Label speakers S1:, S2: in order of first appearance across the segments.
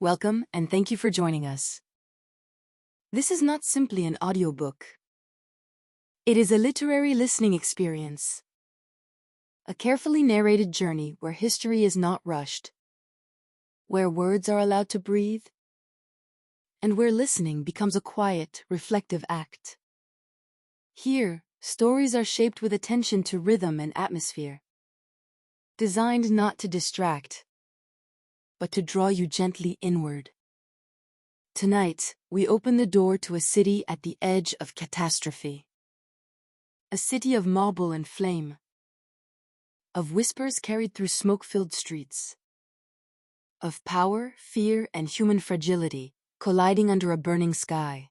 S1: Welcome and thank you for joining us. This is not simply an audiobook. It is a literary listening experience. A carefully narrated journey where history is not rushed, where words are allowed to breathe, and where listening becomes a quiet, reflective act. Here, stories are shaped with attention to rhythm and atmosphere, designed not to distract, but to draw you gently inward. Tonight, we open the door to a city at the edge of catastrophe. A city of marble and flame, of whispers carried through smoke-filled streets, of power, fear, and human fragility colliding under a burning sky.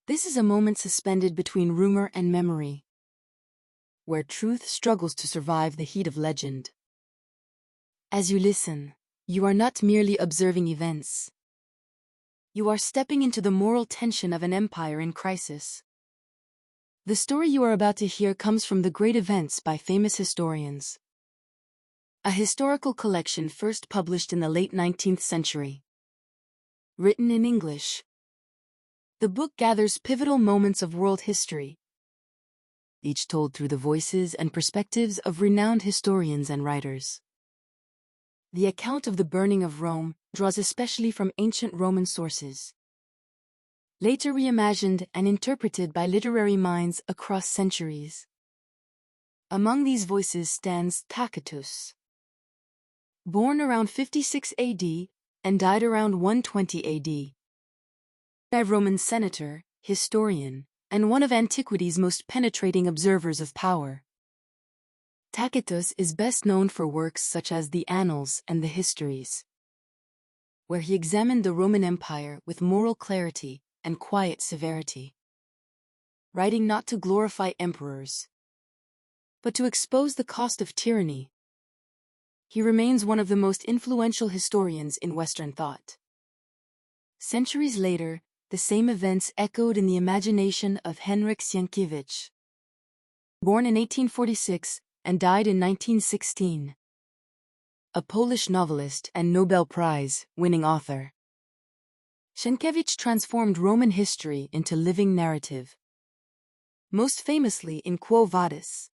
S1: This is a moment suspended between rumor and memory, where truth struggles to survive the heat of legend. As you listen, you are not merely observing events. You are stepping into the moral tension of an empire in crisis. The story you are about to hear comes from The Great Events by famous historians, a historical collection first published in the late 19th century. Written in English, the book gathers pivotal moments of world history, each told through the voices and perspectives of renowned historians and writers. The account of the burning of Rome draws especially from ancient Roman sources, later reimagined and interpreted by literary minds across centuries. Among these voices stands Tacitus. Born around 56 AD and died around 120 AD. A Roman senator, historian, and one of antiquity's most penetrating observers of power. Tacitus is best known for works such as the Annals and the Histories, where he examined the Roman Empire with moral clarity and quiet severity. Writing not to glorify emperors, but to expose the cost of tyranny, he remains one of the most influential historians in Western thought. Centuries later, the same events echoed in the imagination of Henryk Sienkiewicz. Born in 1846 and died in 1916. A Polish novelist and Nobel Prize winning author, Sienkiewicz transformed Roman history into living narrative, most famously in Quo Vadis,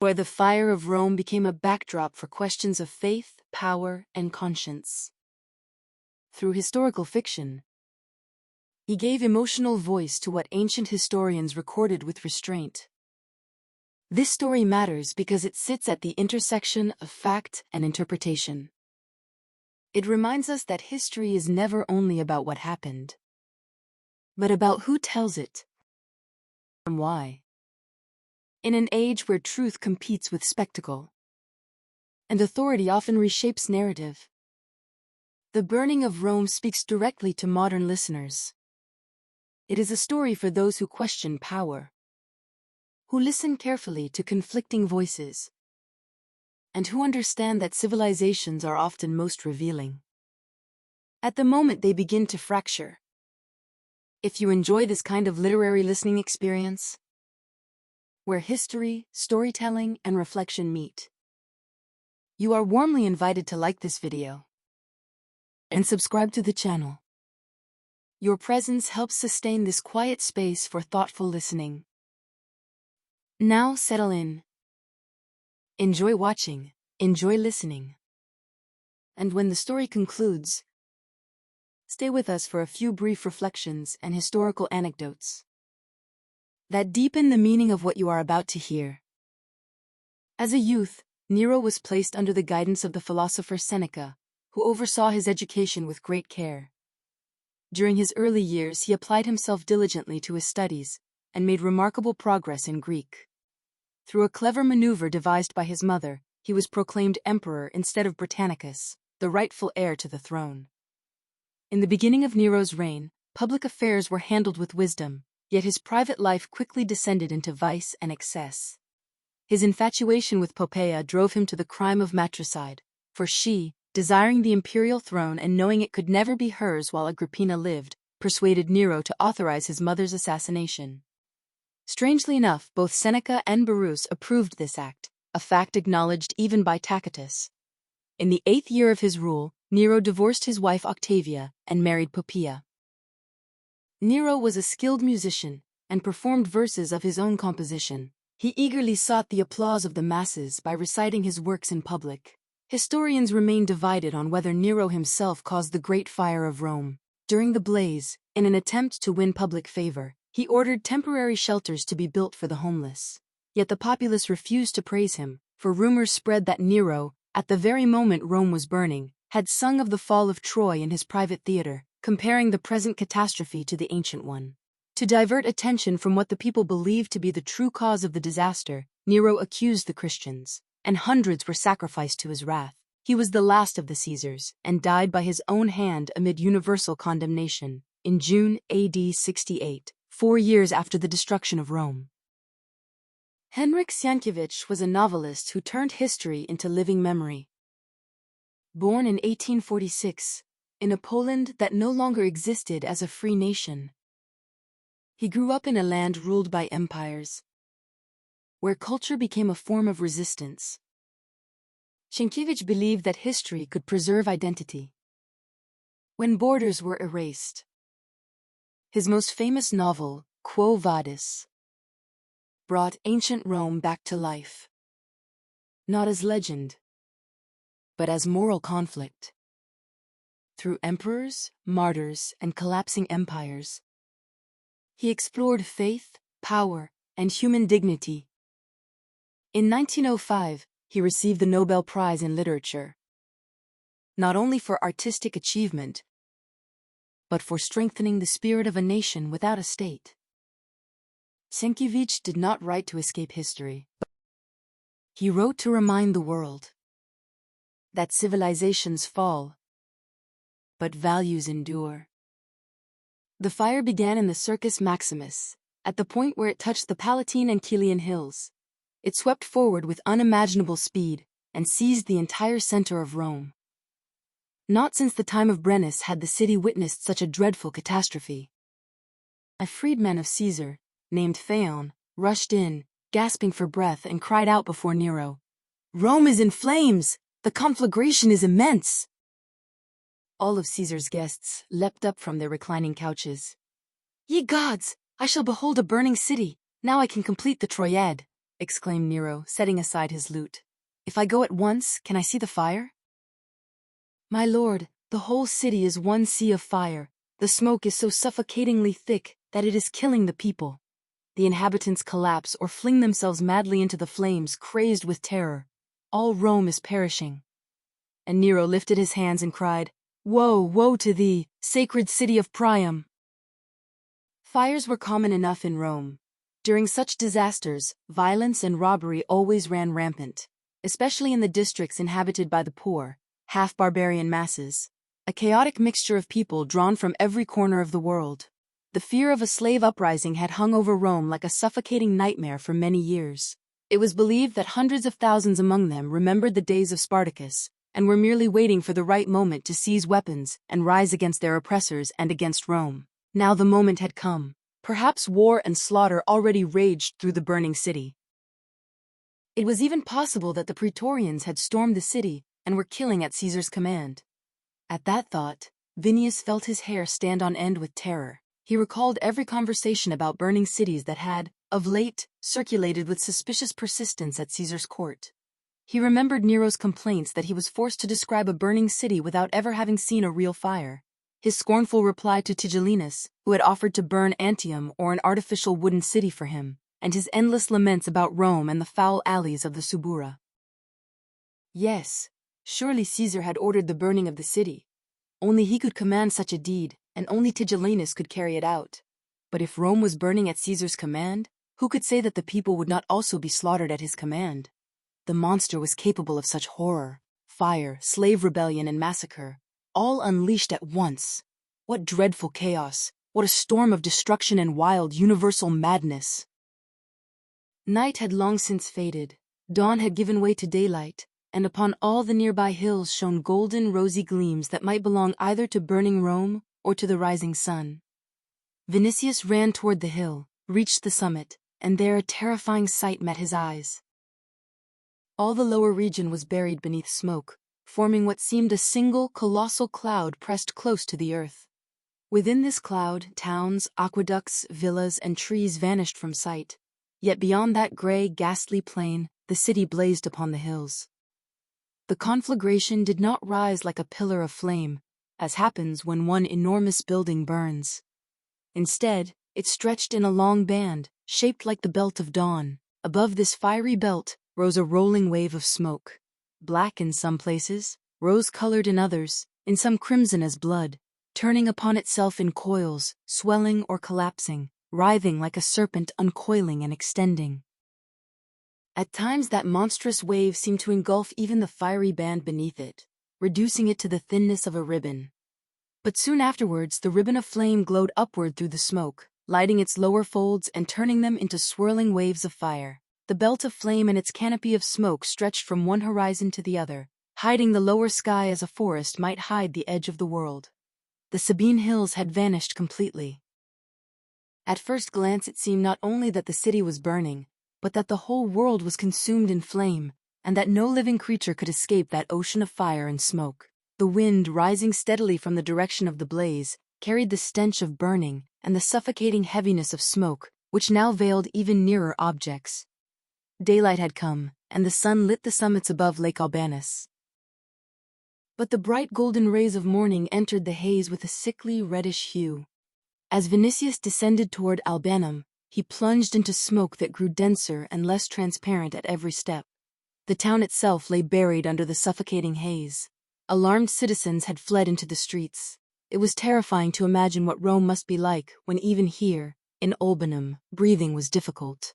S1: where the fire of Rome became a backdrop for questions of faith, power, and conscience. Through historical fiction, he gave emotional voice to what ancient historians recorded with restraint. This story matters because it sits at the intersection of fact and interpretation. It reminds us that history is never only about what happened, but about who tells it and why. In an age where truth competes with spectacle, and authority often reshapes narrative, the burning of Rome speaks directly to modern listeners. It is a story for those who question power, who listen carefully to conflicting voices, and who understand that civilizations are often most revealing at the moment they begin to fracture. If you enjoy this kind of literary listening experience, where history, storytelling, and reflection meet, you are warmly invited to like this video and subscribe to the channel. Your presence helps sustain this quiet space for thoughtful listening. Now settle in. Enjoy watching, enjoy listening. And when the story concludes, stay with us for a few brief reflections and historical anecdotes that deepen the meaning of what you are about to hear. As a youth, Nero was placed under the guidance of the philosopher Seneca, who oversaw his education with great care. During his early years, he applied himself diligently to his studies and made remarkable progress in Greek. Through a clever maneuver devised by his mother, he was proclaimed emperor instead of Britannicus, the rightful heir to the throne. In the beginning of Nero's reign, public affairs were handled with wisdom, yet his private life quickly descended into vice and excess. His infatuation with Poppaea drove him to the crime of matricide, for she, desiring the imperial throne and knowing it could never be hers while Agrippina lived, persuaded Nero to authorize his mother's assassination. Strangely enough, both Seneca and Burrus approved this act, a fact acknowledged even by Tacitus. In the 8th year of his rule, Nero divorced his wife Octavia and married Poppaea. Nero was a skilled musician and performed verses of his own composition. He eagerly sought the applause of the masses by reciting his works in public. Historians remain divided on whether Nero himself caused the Great Fire of Rome. During the blaze, in an attempt to win public favor, he ordered temporary shelters to be built for the homeless. Yet the populace refused to praise him, for rumors spread that Nero, at the very moment Rome was burning, had sung of the fall of Troy in his private theater, comparing the present catastrophe to the ancient one. To divert attention from what the people believed to be the true cause of the disaster, Nero accused the Christians, and hundreds were sacrificed to his wrath. He was the last of the Caesars, and died by his own hand amid universal condemnation, in June AD 68, 4 years after the destruction of Rome. Henryk Sienkiewicz was a novelist who turned history into living memory. Born in 1846, in a Poland that no longer existed as a free nation, he grew up in a land ruled by empires, where culture became a form of resistance. Sienkiewicz believed that history could preserve identity when borders were erased. His most famous novel, Quo Vadis, brought ancient Rome back to life, not as legend, but as moral conflict. Through emperors, martyrs, and collapsing empires, he explored faith, power, and human dignity. In 1905, he received the Nobel Prize in Literature, not only for artistic achievement, but for strengthening the spirit of a nation without a state. Sienkiewicz did not write to escape history. He wrote to remind the world that civilizations fall, but values endure. The fire began in the Circus Maximus, at the point where it touched the Palatine and Kilian hills. It swept forward with unimaginable speed and seized the entire center of Rome. Not since the time of Brennus had the city witnessed such a dreadful catastrophe. A freedman of Caesar, named Phaon, rushed in, gasping for breath, and cried out before Nero, "Rome is in flames! The conflagration is immense!" All of Caesar's guests leapt up from their reclining couches. "Ye gods! I shall behold a burning city! Now I can complete the Troyad!" exclaimed Nero, setting aside his lute. "If I go at once, can I see the fire?" "My lord, the whole city is one sea of fire. The smoke is so suffocatingly thick that it is killing the people. The inhabitants collapse or fling themselves madly into the flames, crazed with terror. All Rome is perishing." And Nero lifted his hands and cried, "Woe, woe to thee, sacred city of Priam!" Fires were common enough in Rome. During such disasters, violence and robbery always ran rampant, especially in the districts inhabited by the poor, half-barbarian masses, a chaotic mixture of people drawn from every corner of the world. The fear of a slave uprising had hung over Rome like a suffocating nightmare for many years. It was believed that hundreds of thousands among them remembered the days of Spartacus, and were merely waiting for the right moment to seize weapons and rise against their oppressors and against Rome. Now the moment had come. Perhaps war and slaughter already raged through the burning city. It was even possible that the Praetorians had stormed the city and were killing at Caesar's command. At that thought, Vinius felt his hair stand on end with terror. He recalled every conversation about burning cities that had, of late, circulated with suspicious persistence at Caesar's court. He remembered Nero's complaints that he was forced to describe a burning city without ever having seen a real fire. His scornful reply to Tigellinus, who had offered to burn Antium or an artificial wooden city for him, and his endless laments about Rome and the foul alleys of the Subura. Yes, surely Caesar had ordered the burning of the city. Only he could command such a deed, and only Tigellinus could carry it out. But if Rome was burning at Caesar's command, who could say that the people would not also be slaughtered at his command? The monster was capable of such horror, fire, slave rebellion, and massacre, all unleashed at once. What dreadful chaos! What a storm of destruction and wild, universal madness! Night had long since faded. Dawn had given way to daylight, and upon all the nearby hills shone golden, rosy gleams that might belong either to burning Rome or to the rising sun. Vinicius ran toward the hill, reached the summit, and there a terrifying sight met his eyes. All the lower region was buried beneath smoke, forming what seemed a single, colossal cloud pressed close to the earth. Within this cloud, towns, aqueducts, villas, and trees vanished from sight. Yet beyond that gray, ghastly plain, the city blazed upon the hills. The conflagration did not rise like a pillar of flame, as happens when one enormous building burns. Instead, it stretched in a long band, shaped like the belt of dawn. Above this fiery belt rose a rolling wave of smoke. Black in some places, rose-colored in others, in some crimson as blood, turning upon itself in coils, swelling or collapsing, writhing like a serpent uncoiling and extending. At times that monstrous wave seemed to engulf even the fiery band beneath it, reducing it to the thinness of a ribbon. But soon afterwards the ribbon of flame glowed upward through the smoke, lighting its lower folds and turning them into swirling waves of fire. The belt of flame and its canopy of smoke stretched from one horizon to the other, hiding the lower sky as a forest might hide the edge of the world. The Sabine hills had vanished completely. At first glance it seemed not only that the city was burning, but that the whole world was consumed in flame, and that no living creature could escape that ocean of fire and smoke. The wind, rising steadily from the direction of the blaze, carried the stench of burning and the suffocating heaviness of smoke, which now veiled even nearer objects. Daylight had come, and the sun lit the summits above Lake Albanus. But the bright golden rays of morning entered the haze with a sickly reddish hue. As Vinicius descended toward Albanum, he plunged into smoke that grew denser and less transparent at every step. The town itself lay buried under the suffocating haze. Alarmed citizens had fled into the streets. It was terrifying to imagine what Rome must be like when even here, in Albanum, breathing was difficult.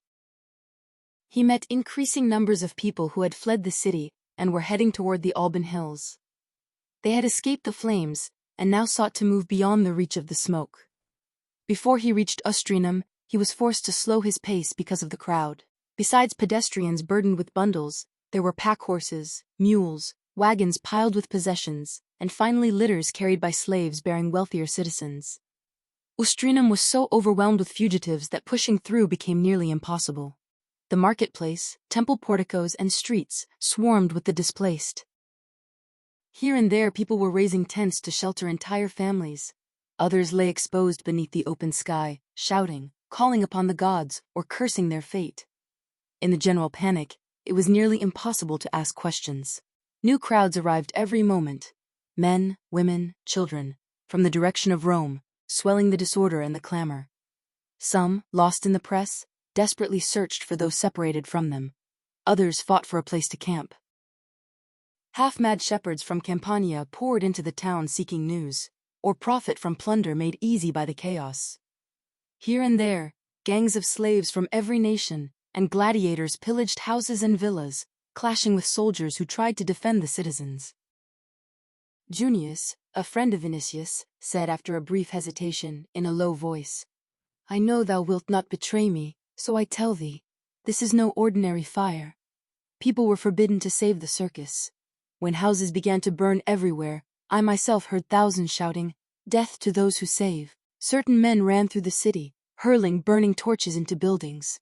S1: He met increasing numbers of people who had fled the city and were heading toward the Alban Hills. They had escaped the flames and now sought to move beyond the reach of the smoke. Before he reached Ustrinum, he was forced to slow his pace because of the crowd. Besides pedestrians burdened with bundles, there were pack horses, mules, wagons piled with possessions, and finally litters carried by slaves bearing wealthier citizens. Ustrinum was so overwhelmed with fugitives that pushing through became nearly impossible. The marketplace, temple porticos, and streets swarmed with the displaced. Here and there people were raising tents to shelter entire families. Others lay exposed beneath the open sky, shouting, calling upon the gods, or cursing their fate. In the general panic, it was nearly impossible to ask questions. New crowds arrived every moment. Men, women, children, from the direction of Rome, swelling the disorder and the clamor. Some, lost in the press, desperately searched for those separated from them. Others fought for a place to camp. Half-mad shepherds from Campania poured into the town seeking news, or profit from plunder made easy by the chaos. Here and there, gangs of slaves from every nation and gladiators pillaged houses and villas, clashing with soldiers who tried to defend the citizens. Junius, a friend of Vinicius, said after a brief hesitation, in a low voice, "I know thou wilt not betray me, so I tell thee, this is no ordinary fire. People were forbidden to save the circus. When houses began to burn everywhere, I myself heard thousands shouting, 'Death to those who save.' Certain men ran through the city, hurling burning torches into buildings.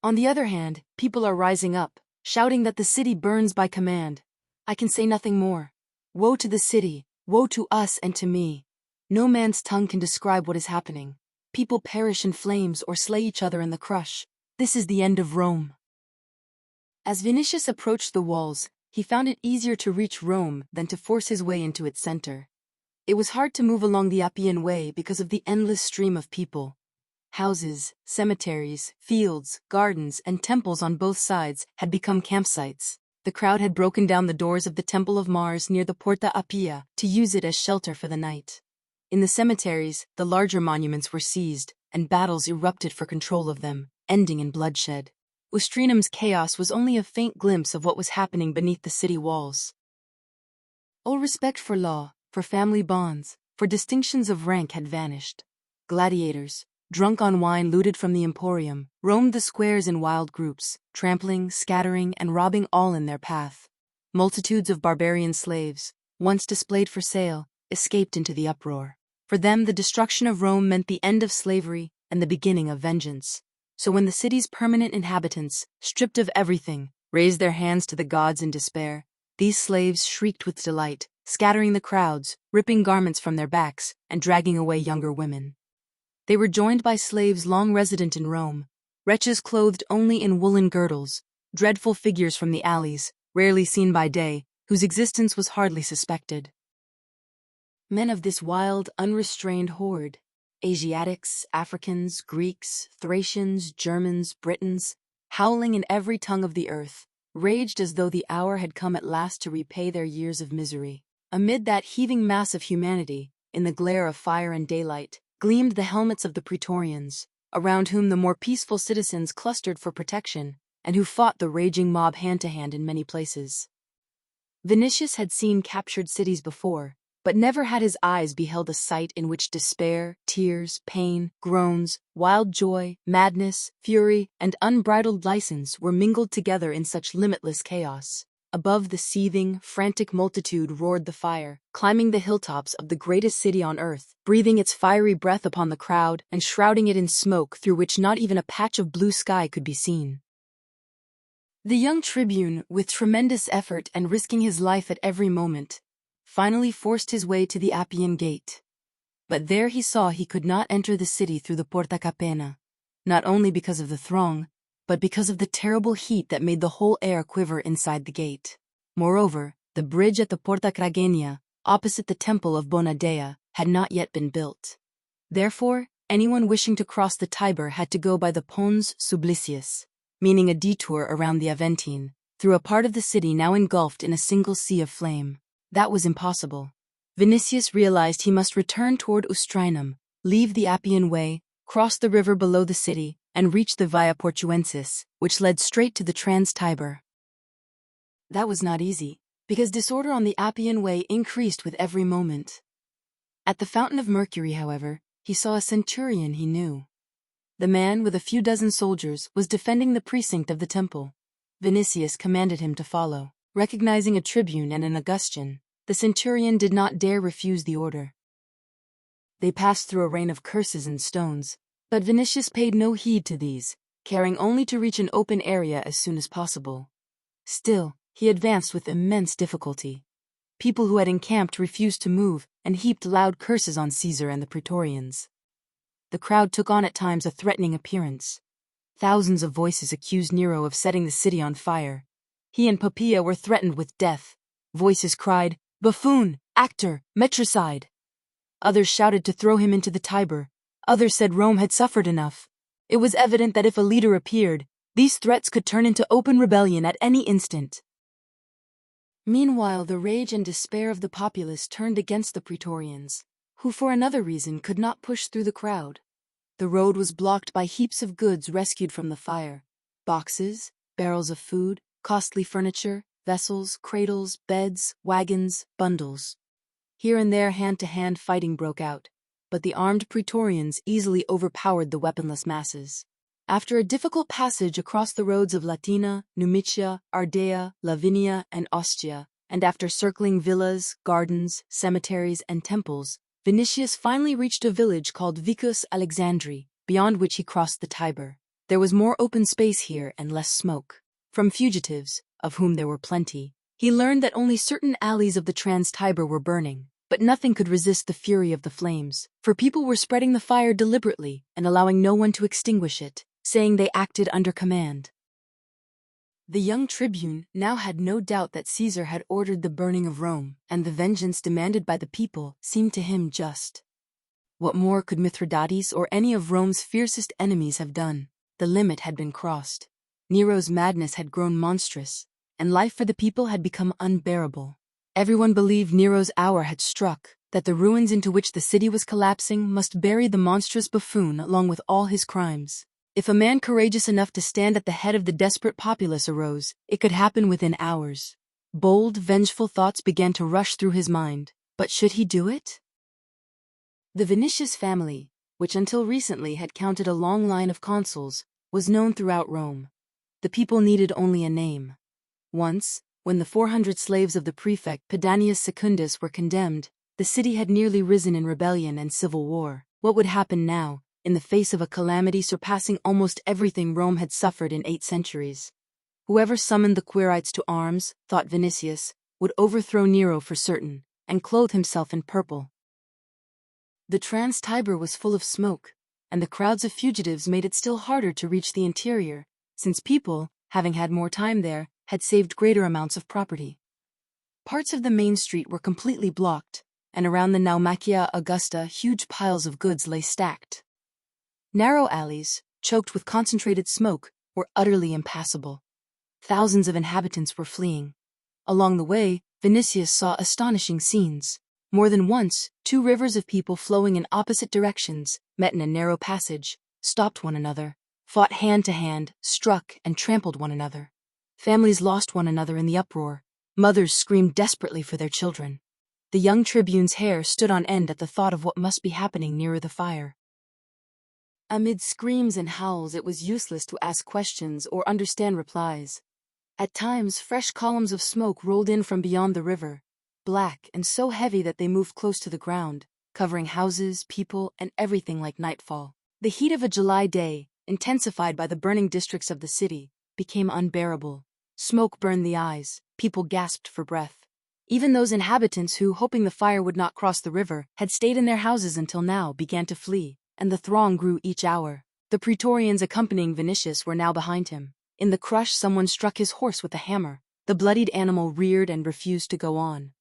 S1: On the other hand, people are rising up, shouting that the city burns by command. I can say nothing more. Woe to the city, woe to us and to me. No man's tongue can describe what is happening. People perish in flames or slay each other in the crush. This is the end of Rome." As Vinicius approached the walls, he found it easier to reach Rome than to force his way into its center. It was hard to move along the Appian Way because of the endless stream of people. Houses, cemeteries, fields, gardens, and temples on both sides had become campsites. The crowd had broken down the doors of the Temple of Mars near the Porta Appia to use it as shelter for the night. In the cemeteries, the larger monuments were seized, and battles erupted for control of them, ending in bloodshed. Ustrinum's chaos was only a faint glimpse of what was happening beneath the city walls. All respect for law, for family bonds, for distinctions of rank had vanished. Gladiators, drunk on wine looted from the emporium, roamed the squares in wild groups, trampling, scattering, and robbing all in their path. Multitudes of barbarian slaves, once displayed for sale, escaped into the uproar. For them, the destruction of Rome meant the end of slavery and the beginning of vengeance. So when the city's permanent inhabitants, stripped of everything, raised their hands to the gods in despair, These slaves shrieked with delight, scattering the crowds, ripping garments from their backs, and dragging away younger women. They were joined by slaves long resident in Rome, wretches clothed only in woolen girdles, dreadful figures from the alleys, rarely seen by day, whose existence was hardly suspected. Men of this wild, unrestrained horde, Asiatics, Africans, Greeks, Thracians, Germans, Britons, howling in every tongue of the earth, raged as though the hour had come at last to repay their years of misery. Amid that heaving mass of humanity, in the glare of fire and daylight, gleamed the helmets of the Praetorians, around whom the more peaceful citizens clustered for protection, and who fought the raging mob hand-to-hand in many places. Vinicius had seen captured cities before, but never had his eyes beheld a sight in which despair, tears, pain, groans, wild joy, madness, fury, and unbridled license were mingled together in such limitless chaos. Above the seething, frantic multitude roared the fire, climbing the hilltops of the greatest city on earth, breathing its fiery breath upon the crowd and shrouding it in smoke through which not even a patch of blue sky could be seen. The young tribune, with tremendous effort and risking his life at every moment, finally forced his way to the Appian Gate. But there he saw he could not enter the city through the Porta Capena, not only because of the throng, but because of the terrible heat that made the whole air quiver inside the gate. Moreover, the bridge at the Porta Cragenia, opposite the temple of Bona Dea, had not yet been built. Therefore, anyone wishing to cross the Tiber had to go by the Pons Sublicius, meaning a detour around the Aventine, through a part of the city now engulfed in a single sea of flame. That was impossible. Vinicius realized he must return toward Ustrinum, leave the Appian Way, cross the river below the city, and reach the Via Portuensis, which led straight to the Trans-Tiber. That was not easy, because disorder on the Appian Way increased with every moment. At the Fountain of Mercury, however, he saw a centurion he knew. The man, with a few dozen soldiers, was defending the precinct of the temple. Vinicius commanded him to follow. Recognizing a tribune and an Augustan, the centurion did not dare refuse the order. They passed through a rain of curses and stones, but Vinicius paid no heed to these, caring only to reach an open area as soon as possible. Still, he advanced with immense difficulty. People who had encamped refused to move and heaped loud curses on Caesar and the Praetorians. The crowd took on at times a threatening appearance. Thousands of voices accused Nero of setting the city on fire. He and Poppaea were threatened with death. Voices cried, "Buffoon! Actor! Metricide!" Others shouted to throw him into the Tiber. Others said Rome had suffered enough. It was evident that if a leader appeared, these threats could turn into open rebellion at any instant. Meanwhile, the rage and despair of the populace turned against the Praetorians, who for another reason could not push through the crowd. The road was blocked by heaps of goods rescued from the fire: boxes, barrels of food, costly furniture, vessels, cradles, beds, wagons, bundles. Here and there hand-to-hand fighting broke out, but the armed Praetorians easily overpowered the weaponless masses. After a difficult passage across the roads of Latina, Numidia, Ardea, Lavinia, and Ostia, and after circling villas, gardens, cemeteries, and temples, Vinicius finally reached a village called Vicus Alexandri, beyond which he crossed the Tiber. There was more open space here and less smoke. From fugitives, of whom there were plenty, he learned that only certain alleys of the Trans-Tiber were burning, but nothing could resist the fury of the flames, for people were spreading the fire deliberately and allowing no one to extinguish it, saying they acted under command. The young tribune now had no doubt that Caesar had ordered the burning of Rome, and the vengeance demanded by the people seemed to him just. What more could Mithridates or any of Rome's fiercest enemies have done? The limit had been crossed. Nero's madness had grown monstrous, and life for the people had become unbearable. Everyone believed Nero's hour had struck, that the ruins into which the city was collapsing must bury the monstrous buffoon along with all his crimes. If a man courageous enough to stand at the head of the desperate populace arose, it could happen within hours. Bold, vengeful thoughts began to rush through his mind, but should he do it? The Vinicius family, which until recently had counted a long line of consuls, was known throughout Rome. The people needed only a name. Once, when the 400 slaves of the prefect Pedanius Secundus were condemned, the city had nearly risen in rebellion and civil war. What would happen now, in the face of a calamity surpassing almost everything Rome had suffered in 8 centuries? Whoever summoned the Quirites to arms, thought Vinicius, would overthrow Nero for certain, and clothe himself in purple. The Trans-Tiber was full of smoke, and the crowds of fugitives made it still harder to reach the interior, since people, having had more time there, had saved greater amounts of property. Parts of the main street were completely blocked, and around the Naumachia Augusta huge piles of goods lay stacked. Narrow alleys, choked with concentrated smoke, were utterly impassable. Thousands of inhabitants were fleeing. Along the way, Vinicius saw astonishing scenes. More than once, two rivers of people flowing in opposite directions met in a narrow passage, stopped one another, fought hand to hand, struck and trampled one another. Families lost one another in the uproar. Mothers screamed desperately for their children. The young tribune's hair stood on end at the thought of what must be happening nearer the fire. Amid screams and howls, it was useless to ask questions or understand replies. At times, fresh columns of smoke rolled in from beyond the river, black and so heavy that they moved close to the ground, covering houses, people, and everything like nightfall. The heat of a July day, intensified by the burning districts of the city, became unbearable. Smoke burned the eyes, people gasped for breath. Even those inhabitants who, hoping the fire would not cross the river, had stayed in their houses until now, began to flee, and the throng grew each hour. The praetorians accompanying Vinicius were now behind him. In the crush, someone struck his horse with a hammer. The bloodied animal reared and refused to go on.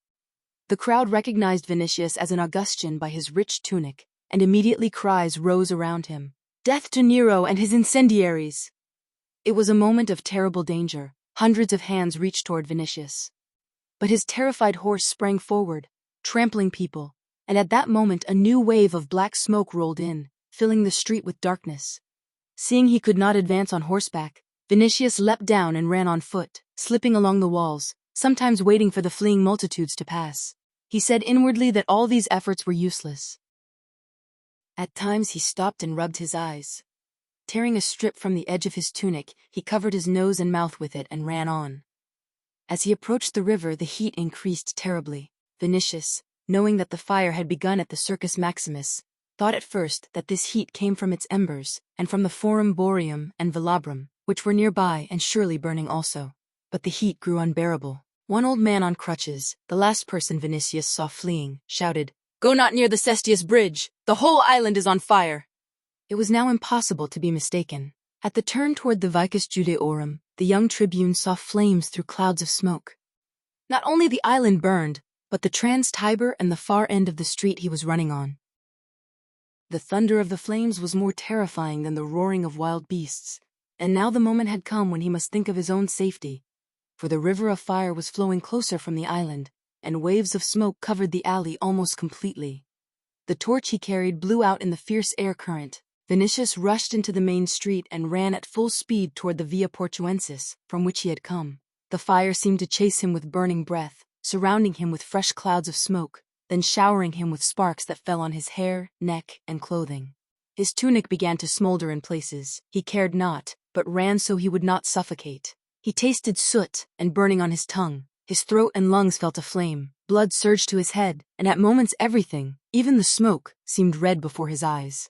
S1: The crowd recognized Vinicius as an Augustan by his rich tunic, and immediately cries rose around him. "Death to Nero and his incendiaries!" It was a moment of terrible danger. Hundreds of hands reached toward Vinicius. But his terrified horse sprang forward, trampling people, and at that moment a new wave of black smoke rolled in, filling the street with darkness. Seeing he could not advance on horseback, Vinicius leapt down and ran on foot, slipping along the walls, sometimes waiting for the fleeing multitudes to pass. He said inwardly that all these efforts were useless. At times he stopped and rubbed his eyes. Tearing a strip from the edge of his tunic, he covered his nose and mouth with it and ran on. As he approached the river, the heat increased terribly. Vinicius, knowing that the fire had begun at the Circus Maximus, thought at first that this heat came from its embers, and from the Forum Boreum and Velabrum, which were nearby and surely burning also. But the heat grew unbearable. One old man on crutches, the last person Vinicius saw fleeing, shouted, "Go not near the Cestius Bridge! The whole island is on fire!" It was now impossible to be mistaken. At the turn toward the Vicus Judeorum, the young tribune saw flames through clouds of smoke. Not only the island burned, but the Trans-Tiber and the far end of the street he was running on. The thunder of the flames was more terrifying than the roaring of wild beasts, and now the moment had come when he must think of his own safety. For the river of fire was flowing closer from the island, and waves of smoke covered the alley almost completely. The torch he carried blew out in the fierce air current. Vinicius rushed into the main street and ran at full speed toward the Via Portuensis, from which he had come. The fire seemed to chase him with burning breath, surrounding him with fresh clouds of smoke, then showering him with sparks that fell on his hair, neck, and clothing. His tunic began to smolder in places. He cared not, but ran so he would not suffocate. He tasted soot and burning on his tongue. His throat and lungs felt aflame. Blood surged to his head, and at moments everything, even the smoke, seemed red before his eyes.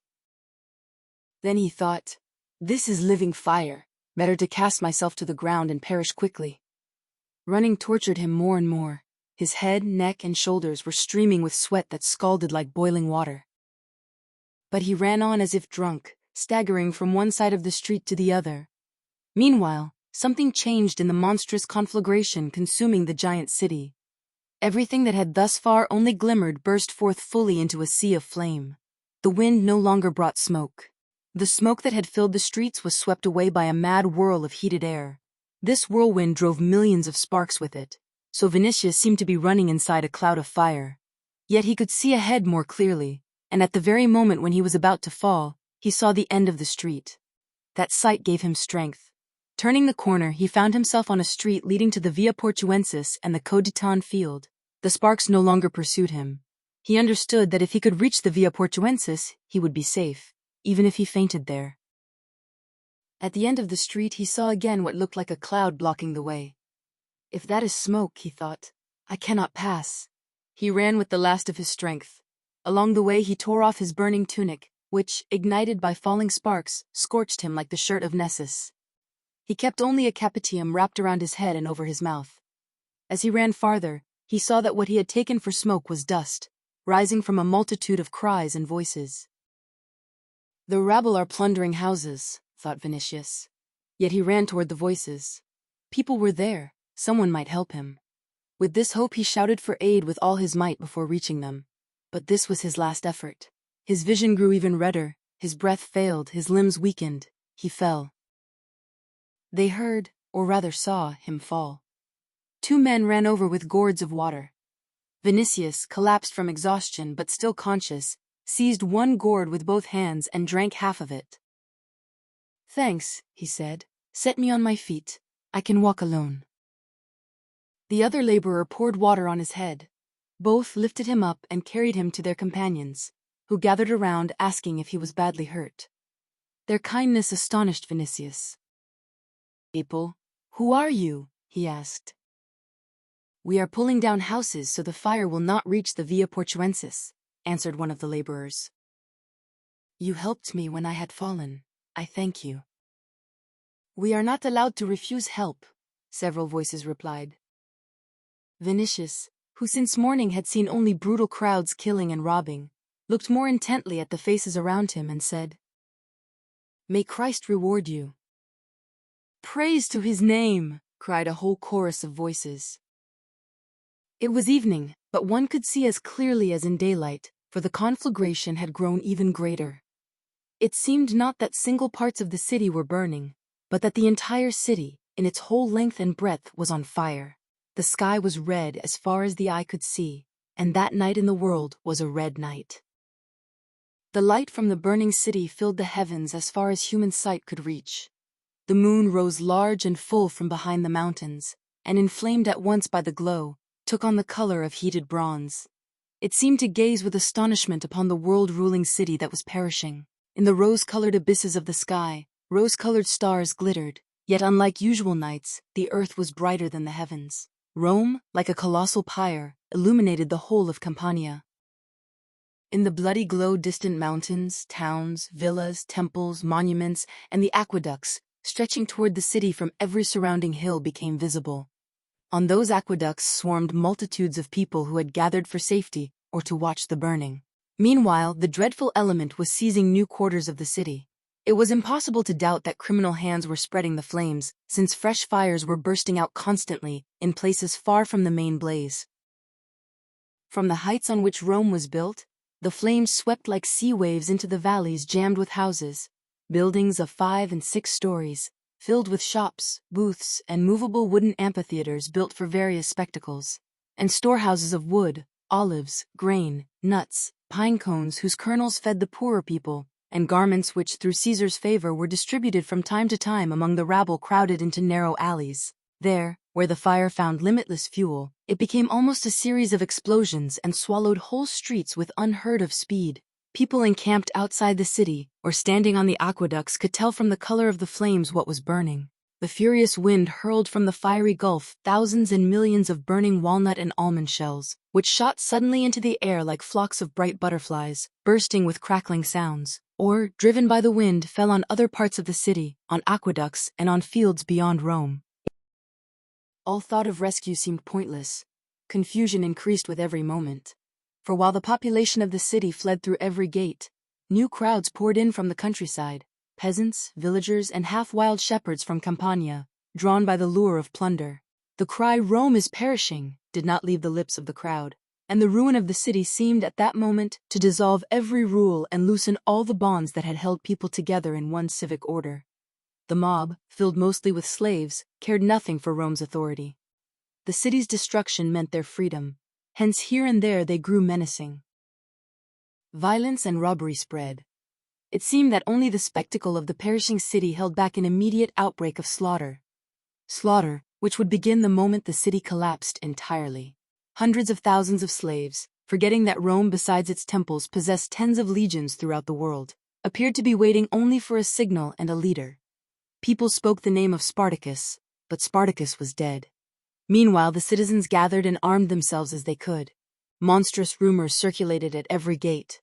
S1: Then he thought, "This is living fire. Better to cast myself to the ground and perish quickly." Running tortured him more and more. His head, neck, and shoulders were streaming with sweat that scalded like boiling water. But he ran on as if drunk, staggering from one side of the street to the other. Meanwhile, something changed in the monstrous conflagration consuming the giant city. Everything that had thus far only glimmered burst forth fully into a sea of flame. The wind no longer brought smoke. The smoke that had filled the streets was swept away by a mad whirl of heated air. This whirlwind drove millions of sparks with it, so Vinicius seemed to be running inside a cloud of fire. Yet he could see ahead more clearly, and at the very moment when he was about to fall, he saw the end of the street. That sight gave him strength. Turning the corner, he found himself on a street leading to the Via Portuensis and the Coditan field. The sparks no longer pursued him. He understood that if he could reach the Via Portuensis, he would be safe, even if he fainted there. At the end of the street, he saw again what looked like a cloud blocking the way. If that is smoke, he thought, I cannot pass. He ran with the last of his strength. Along the way, he tore off his burning tunic, which, ignited by falling sparks, scorched him like the shirt of Nessus. He kept only a capitium wrapped around his head and over his mouth. As he ran farther, he saw that what he had taken for smoke was dust, rising from a multitude of cries and voices. The rabble are plundering houses, thought Vinicius. Yet he ran toward the voices. People were there, someone might help him. With this hope he shouted for aid with all his might before reaching them. But this was his last effort. His vision grew even redder, his breath failed, his limbs weakened, he fell. They heard, or rather saw, him fall. 2 men ran over with gourds of water. Vinicius, collapsed from exhaustion but still conscious, seized one gourd with both hands and drank half of it. "Thanks," he said. "Set me on my feet. I can walk alone." The other laborer poured water on his head. Both lifted him up and carried him to their companions, who gathered around asking if he was badly hurt. Their kindness astonished Vinicius. "People, who are you?" he asked. "We are pulling down houses so the fire will not reach the Via Portuensis," answered one of the laborers. "You helped me when I had fallen. I thank you." "We are not allowed to refuse help," several voices replied. Vinicius, who since morning had seen only brutal crowds killing and robbing, looked more intently at the faces around him and said, "May Christ reward you." "Praise to his name!" cried a whole chorus of voices. It was evening, but one could see as clearly as in daylight, for the conflagration had grown even greater. It seemed not that single parts of the city were burning, but that the entire city, in its whole length and breadth, was on fire. The sky was red as far as the eye could see, and that night in the world was a red night. The light from the burning city filled the heavens as far as human sight could reach. The moon rose large and full from behind the mountains, and inflamed at once by the glow, took on the color of heated bronze. It seemed to gaze with astonishment upon the world-ruling city that was perishing. In the rose-colored abysses of the sky, rose-colored stars glittered, yet unlike usual nights, the earth was brighter than the heavens. Rome, like a colossal pyre, illuminated the whole of Campania. In the bloody glow, distant mountains, towns, villas, temples, monuments, and the aqueducts, stretching toward the city from every surrounding hill, became visible. On those aqueducts swarmed multitudes of people who had gathered for safety or to watch the burning. Meanwhile, the dreadful element was seizing new quarters of the city. It was impossible to doubt that criminal hands were spreading the flames, since fresh fires were bursting out constantly in places far from the main blaze. From the heights on which Rome was built, the flames swept like sea waves into the valleys jammed with houses, buildings of 5 and 6 stories, filled with shops, booths, and movable wooden amphitheaters built for various spectacles, and storehouses of wood, olives, grain, nuts, pine cones whose kernels fed the poorer people, and garments which, through Caesar's favor, were distributed from time to time among the rabble crowded into narrow alleys. There, where the fire found limitless fuel, it became almost a series of explosions and swallowed whole streets with unheard-of speed. People encamped outside the city, or standing on the aqueducts, could tell from the color of the flames what was burning. The furious wind hurled from the fiery gulf thousands and millions of burning walnut and almond shells, which shot suddenly into the air like flocks of bright butterflies, bursting with crackling sounds, or, driven by the wind, fell on other parts of the city, on aqueducts, and on fields beyond Rome. All thought of rescue seemed pointless. Confusion increased with every moment. For while the population of the city fled through every gate, new crowds poured in from the countryside, peasants, villagers, and half-wild shepherds from Campania, drawn by the lure of plunder. The cry, "Rome is perishing," did not leave the lips of the crowd, and the ruin of the city seemed at that moment to dissolve every rule and loosen all the bonds that had held people together in one civic order. The mob, filled mostly with slaves, cared nothing for Rome's authority. The city's destruction meant their freedom, hence here and there they grew menacing. Violence and robbery spread. It seemed that only the spectacle of the perishing city held back an immediate outbreak of slaughter. Slaughter, which would begin the moment the city collapsed entirely. Hundreds of thousands of slaves, forgetting that Rome besides its temples possessed tens of legions throughout the world, appeared to be waiting only for a signal and a leader. People spoke the name of Spartacus, but Spartacus was dead. Meanwhile, the citizens gathered and armed themselves as they could. Monstrous rumors circulated at every gate.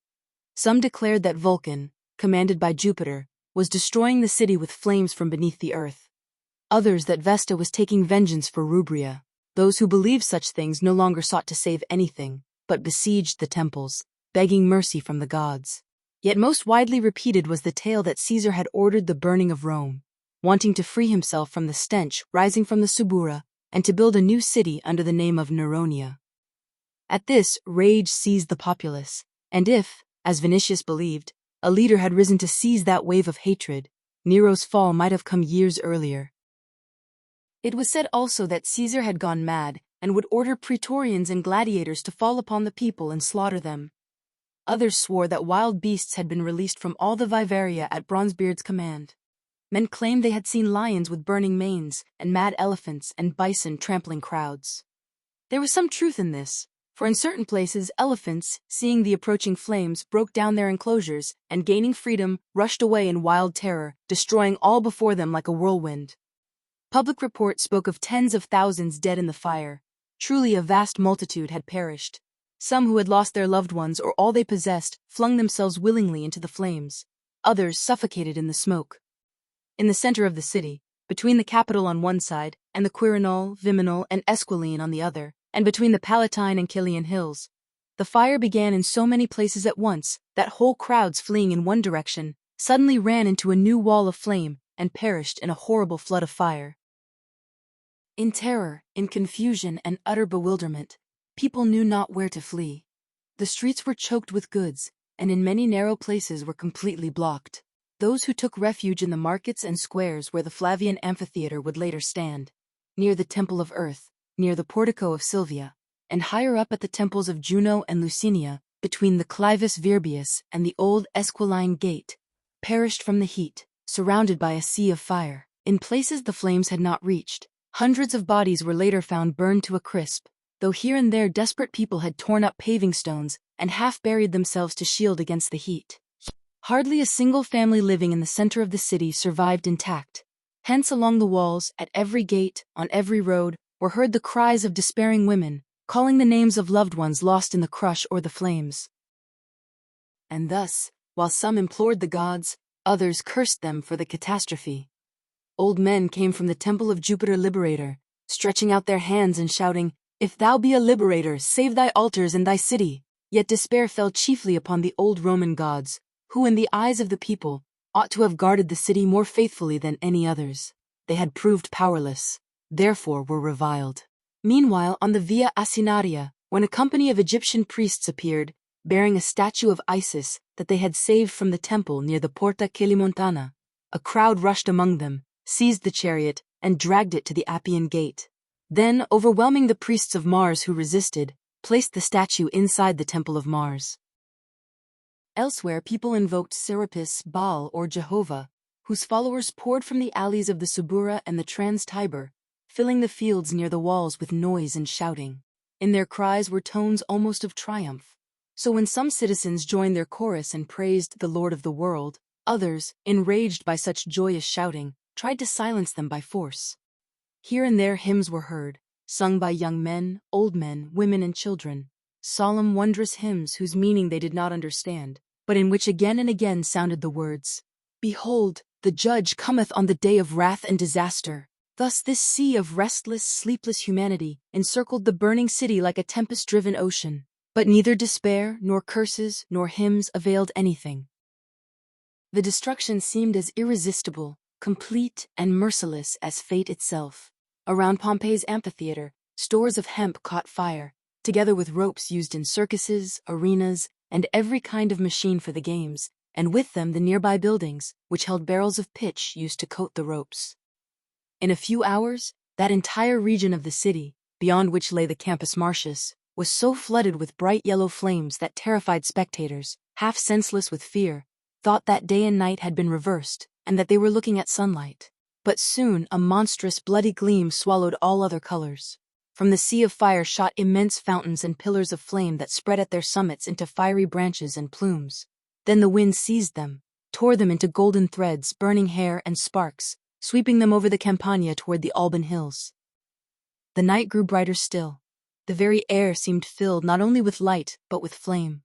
S1: Some declared that Vulcan, commanded by Jupiter, was destroying the city with flames from beneath the earth. Others that Vesta was taking vengeance for Rubria. Those who believed such things no longer sought to save anything, but besieged the temples, begging mercy from the gods. Yet most widely repeated was the tale that Caesar had ordered the burning of Rome, wanting to free himself from the stench rising from the Subura and to build a new city under the name of Neronia. At this, rage seized the populace, and if, as Vinicius believed, a leader had risen to seize that wave of hatred, Nero's fall might have come years earlier. It was said also that Caesar had gone mad and would order praetorians and gladiators to fall upon the people and slaughter them. Others swore that wild beasts had been released from all the Vivaria at Bronzebeard's command. Men claimed they had seen lions with burning manes and mad elephants and bison trampling crowds. There was some truth in this, for in certain places elephants, seeing the approaching flames, broke down their enclosures and, gaining freedom, rushed away in wild terror, destroying all before them like a whirlwind. Public report spoke of tens of thousands dead in the fire. Truly a vast multitude had perished. Some who had lost their loved ones or all they possessed flung themselves willingly into the flames. Others suffocated in the smoke. In the center of the city, between the Capitol on one side and the Quirinal, Viminal, and Esquiline on the other, and between the Palatine and Kilian hills, the fire began in so many places at once that whole crowds fleeing in one direction suddenly ran into a new wall of flame and perished in a horrible flood of fire. In terror, in confusion, and utter bewilderment, people knew not where to flee. The streets were choked with goods, and in many narrow places were completely blocked. Those who took refuge in the markets and squares where the Flavian amphitheater would later stand, near the Temple of Earth, near the Portico of Silvia, and higher up at the temples of Juno and Lucinia, between the Clivus Virbius and the old Esquiline Gate, perished from the heat, surrounded by a sea of fire. In places the flames had not reached, hundreds of bodies were later found burned to a crisp, though here and there desperate people had torn up paving stones and half buried themselves to shield against the heat. Hardly a single family living in the center of the city survived intact. Hence along the walls, at every gate, on every road, were heard the cries of despairing women, calling the names of loved ones lost in the crush or the flames. And thus, while some implored the gods, others cursed them for the catastrophe. Old men came from the temple of Jupiter Liberator, stretching out their hands and shouting, "If thou be a liberator, save thy altars and thy city." Yet despair fell chiefly upon the old Roman gods, who in the eyes of the people ought to have guarded the city more faithfully than any others. They had proved powerless, therefore were reviled. Meanwhile, on the Via Asinaria, when a company of Egyptian priests appeared, bearing a statue of Isis that they had saved from the temple near the Porta Kelimontana, a crowd rushed among them, seized the chariot, and dragged it to the Appian Gate. Then, overwhelming the priests of Mars who resisted, placed the statue inside the Temple of Mars. Elsewhere, people invoked Serapis, Baal, or Jehovah, whose followers poured from the alleys of the Subura and the Trans-Tiber, filling the fields near the walls with noise and shouting. In their cries were tones almost of triumph. So when some citizens joined their chorus and praised the Lord of the world, others, enraged by such joyous shouting, tried to silence them by force. Here and there hymns were heard, sung by young men, old men, women, and children, solemn, wondrous hymns whose meaning they did not understand, but in which again and again sounded the words, "Behold, the judge cometh on the day of wrath and disaster." Thus this sea of restless, sleepless humanity encircled the burning city like a tempest-driven ocean. But neither despair, nor curses, nor hymns availed anything. The destruction seemed as irresistible, complete, and merciless as fate itself. Around Pompeii's amphitheater, stores of hemp caught fire, together with ropes used in circuses, arenas, and every kind of machine for the games, and with them the nearby buildings, which held barrels of pitch used to coat the ropes. In a few hours, that entire region of the city, beyond which lay the Campus Martius, was so flooded with bright yellow flames that terrified spectators, half senseless with fear, thought that day and night had been reversed, and that they were looking at sunlight. But soon a monstrous bloody gleam swallowed all other colors. From the sea of fire shot immense fountains and pillars of flame that spread at their summits into fiery branches and plumes. Then the wind seized them, tore them into golden threads, burning hair and sparks, sweeping them over the Campania toward the Alban hills. The night grew brighter still. The very air seemed filled not only with light, but with flame.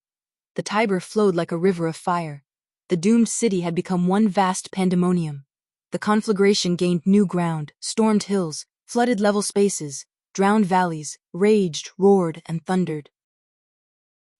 S1: The Tiber flowed like a river of fire. The doomed city had become one vast pandemonium. The conflagration gained new ground, stormed hills, flooded level spaces, drowned valleys, raged, roared, and thundered.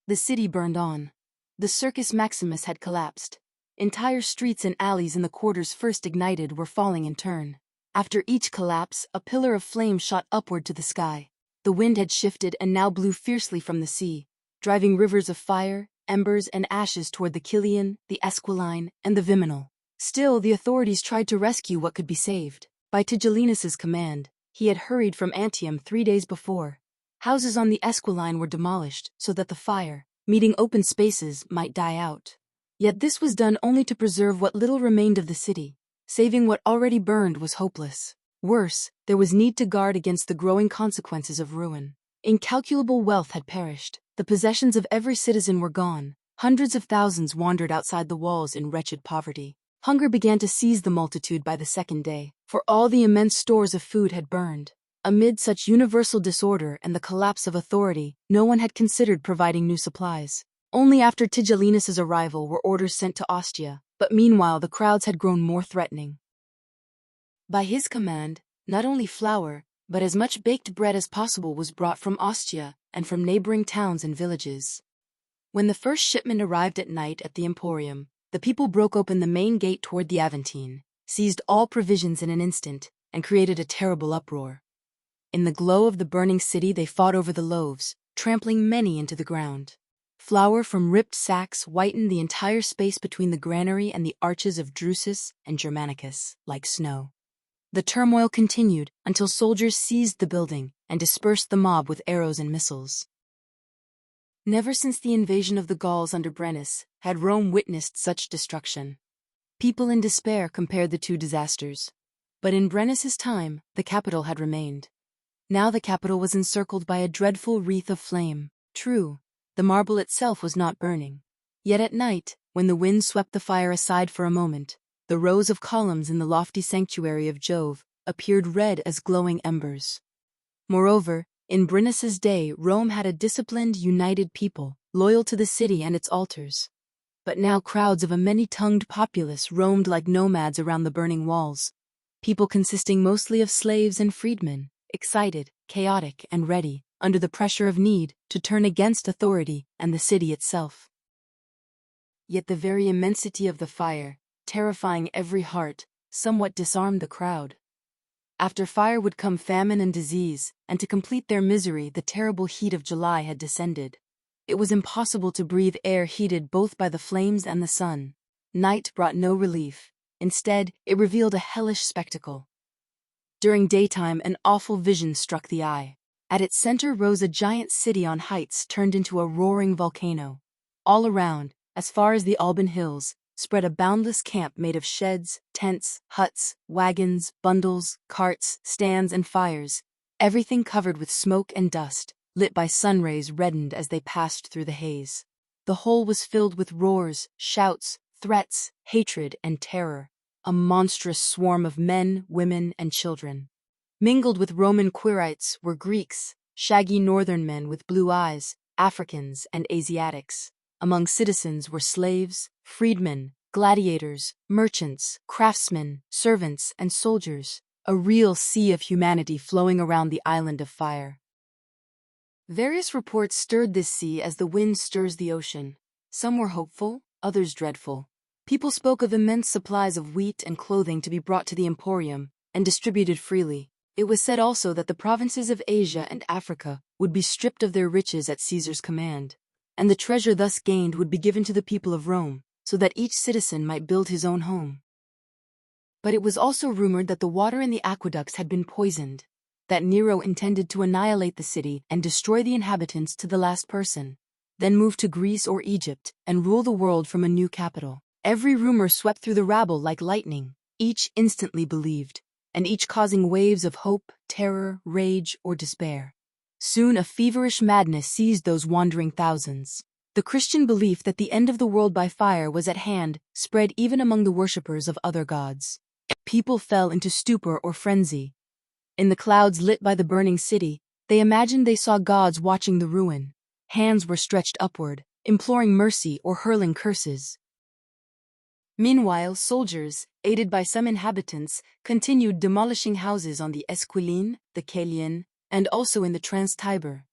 S1: The city burned on. The Circus Maximus had collapsed. Entire streets and alleys in the quarters first ignited were falling in turn. After each collapse, a pillar of flame shot upward to the sky. The wind had shifted and now blew fiercely from the sea, driving rivers of fire, embers, and ashes toward the Kilian, the Esquiline, and the Viminal. Still, the authorities tried to rescue what could be saved. By Tigellinus's command, he had hurried from Antium 3 days before. Houses on the Esquiline were demolished so that the fire, meeting open spaces, might die out. Yet this was done only to preserve what little remained of the city. Saving what already burned was hopeless. Worse, there was need to guard against the growing consequences of ruin. Incalculable wealth had perished. The possessions of every citizen were gone. Hundreds of thousands wandered outside the walls in wretched poverty. Hunger began to seize the multitude by the second day, for all the immense stores of food had burned. Amid such universal disorder and the collapse of authority, no one had considered providing new supplies. Only after Tigellinus's arrival were orders sent to Ostia, but meanwhile the crowds had grown more threatening. By his command, not only flour, but as much baked bread as possible was brought from Ostia and from neighboring towns and villages. When the first shipment arrived at night at the Emporium, the people broke open the main gate toward the Aventine, seized all provisions in an instant, and created a terrible uproar. In the glow of the burning city they fought over the loaves, trampling many into the ground. Flour from ripped sacks whitened the entire space between the granary and the arches of Drusus and Germanicus, like snow. The turmoil continued until soldiers seized the building and dispersed the mob with arrows and missiles. Never since the invasion of the Gauls under Brennus had Rome witnessed such destruction. People in despair compared the two disasters. But in Brennus's time, the capital had remained. Now the capital was encircled by a dreadful wreath of flame. True, the marble itself was not burning. Yet at night, when the wind swept the fire aside for a moment, the rows of columns in the lofty sanctuary of Jove appeared red as glowing embers. Moreover, in Brennus's day, Rome had a disciplined, united people, loyal to the city and its altars. But now crowds of a many-tongued populace roamed like nomads around the burning walls, people consisting mostly of slaves and freedmen, excited, chaotic, and ready, under the pressure of need, to turn against authority and the city itself. Yet the very immensity of the fire, terrifying every heart, somewhat disarmed the crowd. After fire would come famine and disease, and to complete their misery the terrible heat of July had descended. It was impossible to breathe air heated both by the flames and the sun. Night brought no relief. Instead, it revealed a hellish spectacle. During daytime, an awful vision struck the eye. At its center rose a giant city on heights turned into a roaring volcano. All around, as far as the Alban Hills, spread a boundless camp made of sheds, tents, huts, wagons, bundles, carts, stands, and fires, everything covered with smoke and dust, lit by sun rays reddened as they passed through the haze. The whole was filled with roars, shouts, threats, hatred, and terror, a monstrous swarm of men, women, and children. Mingled with Roman Quirites were Greeks, shaggy northern men with blue eyes, Africans, and Asiatics. Among citizens were slaves, freedmen, gladiators, merchants, craftsmen, servants, and soldiers, a real sea of humanity flowing around the island of fire. Various reports stirred this sea as the wind stirs the ocean. Some were hopeful, others dreadful. People spoke of immense supplies of wheat and clothing to be brought to the Emporium and distributed freely. It was said also that the provinces of Asia and Africa would be stripped of their riches at Caesar's command, and the treasure thus gained would be given to the people of Rome, so that each citizen might build his own home. But it was also rumored that the water in the aqueducts had been poisoned, that Nero intended to annihilate the city and destroy the inhabitants to the last person, then move to Greece or Egypt and rule the world from a new capital. Every rumor swept through the rabble like lightning, each instantly believed, and each causing waves of hope, terror, rage, or despair. Soon a feverish madness seized those wandering thousands. The Christian belief that the end of the world by fire was at hand spread even among the worshippers of other gods. People fell into stupor or frenzy. In the clouds lit by the burning city, they imagined they saw gods watching the ruin. Hands were stretched upward, imploring mercy or hurling curses. Meanwhile, soldiers, aided by some inhabitants, continued demolishing houses on the Esquiline, the Caelian, and also in the Trans-Tiber.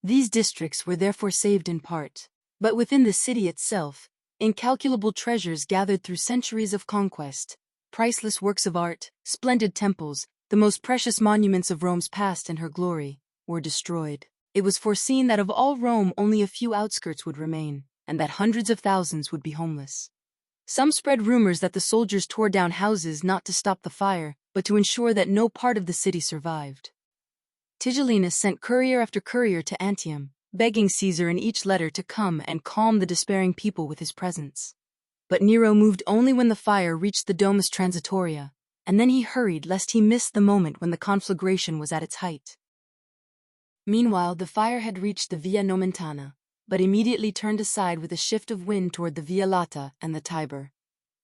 S1: These districts were therefore saved in part. But within the city itself, incalculable treasures gathered through centuries of conquest, priceless works of art, splendid temples, the most precious monuments of Rome's past and her glory, were destroyed. It was foreseen that of all Rome only a few outskirts would remain, and that hundreds of thousands would be homeless. Some spread rumors that the soldiers tore down houses not to stop the fire, but to ensure that no part of the city survived. Tigellinus sent courier after courier to Antium, begging Caesar in each letter to come and calm the despairing people with his presence. But Nero moved only when the fire reached the Domus Transitoria, and then he hurried lest he miss the moment when the conflagration was at its height. Meanwhile, the fire had reached the Via Nomentana, but immediately turned aside with a shift of wind toward the Via Lata and the Tiber.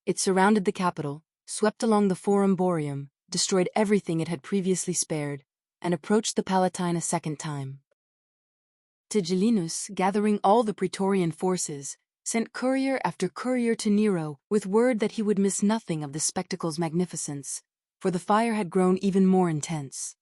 S1: It surrounded the capital, swept along the Forum Boarium, destroyed everything it had previously spared, and approached the Palatine a second time. Tigellinus, gathering all the Praetorian forces, sent courier after courier to Nero with word that he would miss nothing of the spectacle's magnificence, for the fire had grown even more intense.